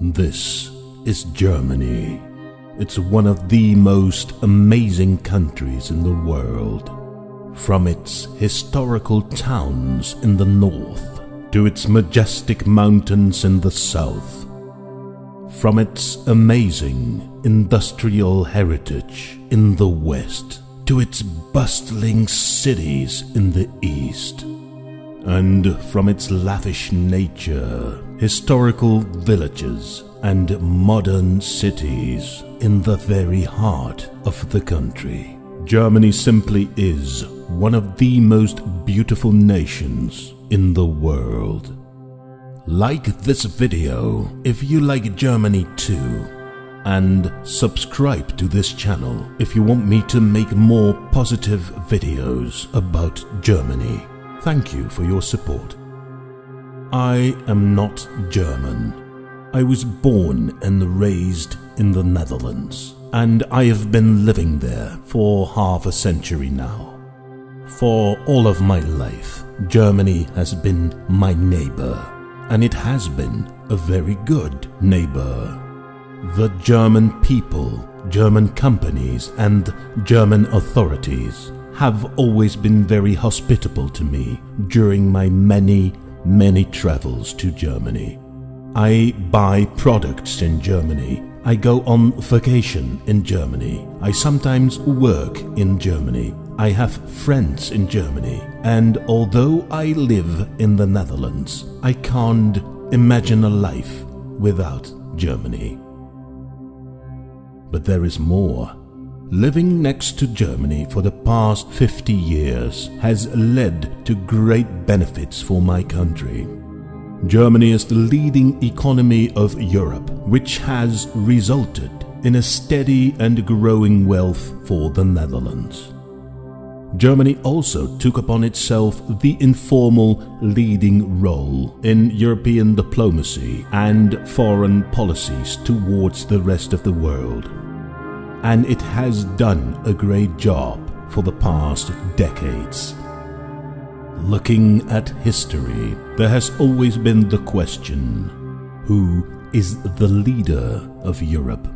This is Germany. It's one of the most amazing countries in the world. From its historical towns in the north to its majestic mountains in the south. From its amazing industrial heritage in the west to its bustling cities in the east. And from its lavish nature, historical villages and modern cities in the very heart of the country. Germany simply is one of the most beautiful nations in the world. Like this video if you like Germany too, and subscribe to this channel if you want me to make more positive videos about Germany. Thank you for your support. I am not German. I was born and raised in the Netherlands, and I have been living there for half a century now. For all of my life, Germany has been my neighbor, and it has been a very good neighbor. The German people, German companies, and German authorities have always been very hospitable to me during my many travels to Germany. I buy products in Germany. I go on vacation in Germany. I sometimes work in Germany. I have friends in Germany. And although I live in the Netherlands, I can't imagine a life without Germany. But there is more. Living next to Germany for the past 50 years has led to great benefits for my country. Germany is the leading economy of Europe, which has resulted in a steady and growing wealth for the Netherlands. Germany also took upon itself the informal leading role in European diplomacy and foreign policies towards the rest of the world. And it has done a great job for the past decades. Looking at history, there has always been the question, who is the leader of Europe?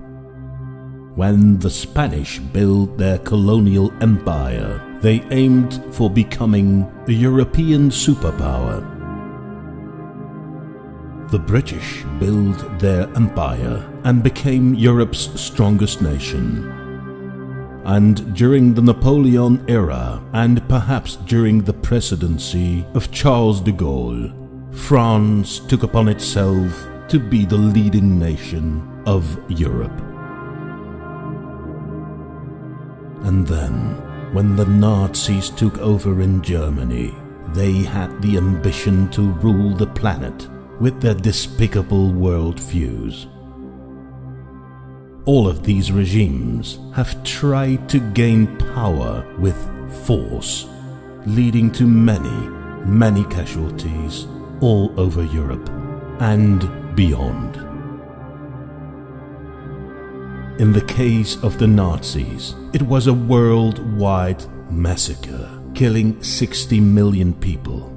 When the Spanish built their colonial empire, they aimed for becoming a European superpower. The British built their empire and became Europe's strongest nation. And during the Napoleon era, and perhaps during the presidency of Charles de Gaulle, France took upon itself to be the leading nation of Europe. And then, when the Nazis took over in Germany, they had the ambition to rule the planet with their despicable world views. All of these regimes have tried to gain power with force, leading to many casualties all over Europe and beyond. In the case of the Nazis, it was a worldwide massacre, killing 60 million people.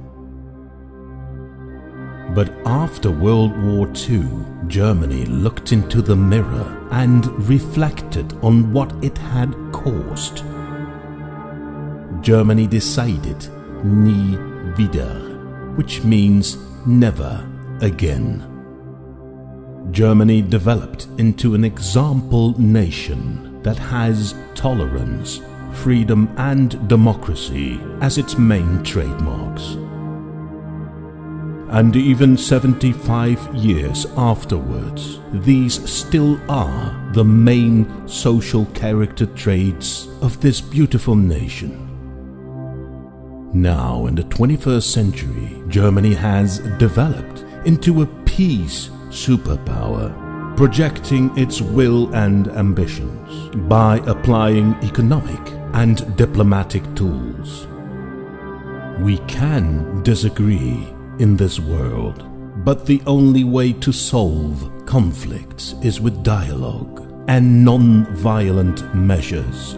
But after World War II, Germany looked into the mirror and reflected on what it had caused. Germany decided nie wieder, which means never again. Germany developed into an example nation that has tolerance, freedom, and democracy as its main trademarks. And even 75 years afterwards, these still are the main social character traits of this beautiful nation. Now, in the 21st century, Germany has developed into a peace superpower, projecting its will and ambitions by applying economic and diplomatic tools. We can disagree in this world, but the only way to solve conflicts is with dialogue and non-violent measures.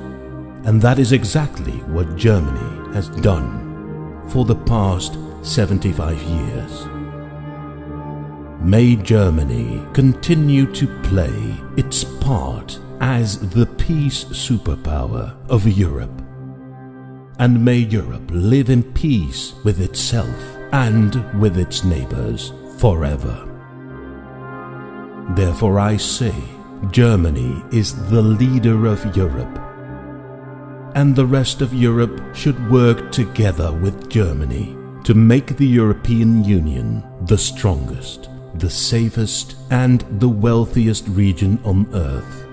And that is exactly what Germany has done for the past 75 years. May Germany continue to play its part as the peace superpower of Europe. And may Europe live in peace with itself and with its neighbors forever. Therefore I say, Germany is the leader of Europe, and the rest of Europe should work together with Germany to make the European Union the strongest, the safest, and the wealthiest region on earth.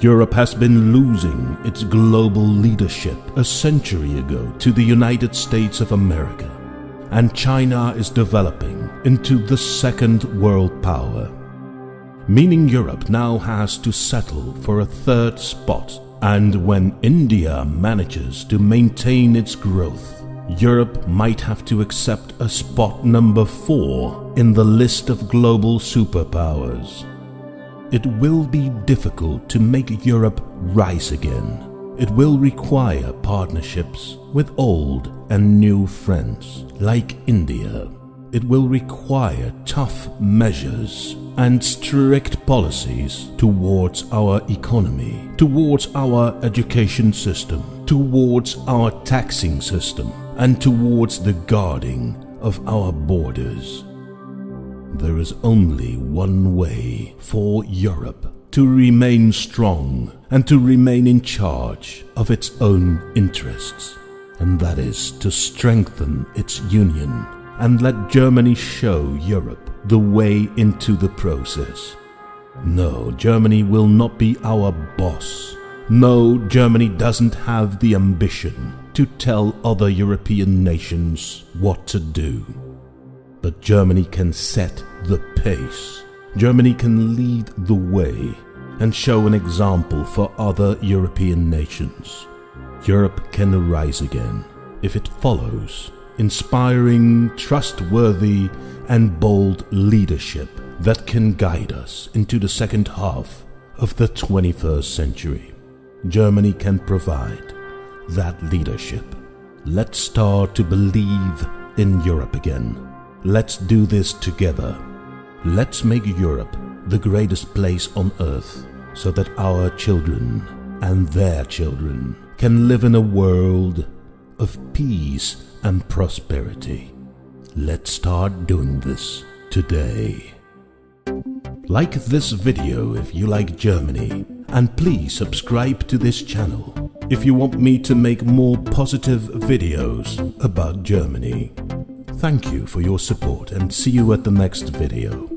Europe has been losing its global leadership a century ago to the United States of America, and China is developing into the second world power, meaning Europe now has to settle for a third spot. And when India manages to maintain its growth, Europe might have to accept a spot number 4 in the list of global superpowers. It will be difficult to make Europe rise again. It will require partnerships with old and new friends like India. It will require tough measures and strict policies towards our economy, towards our education system, towards our taxing system, and towards the guarding of our borders. There is only one way for Europe to remain strong and to remain in charge of its own interests, and that is to strengthen its union and let Germany show Europe the way into the process. No, Germany will not be our boss. No, Germany doesn't have the ambition to tell other European nations what to do. But Germany can set the pace. Germany can lead the way and show an example for other European nations. Europe can rise again if it follows inspiring, trustworthy, and bold leadership that can guide us into the second half of the 21st century. Germany can provide that leadership. Let's start to believe in Europe again. Let's do this together. Let's make Europe the greatest place on earth so that our children and their children can live in a world of peace and prosperity. Let's start doing this today. Like this video if you like Germany, and please subscribe to this channel if you want me to make more positive videos about Germany. Thank you for your support and see you at the next video.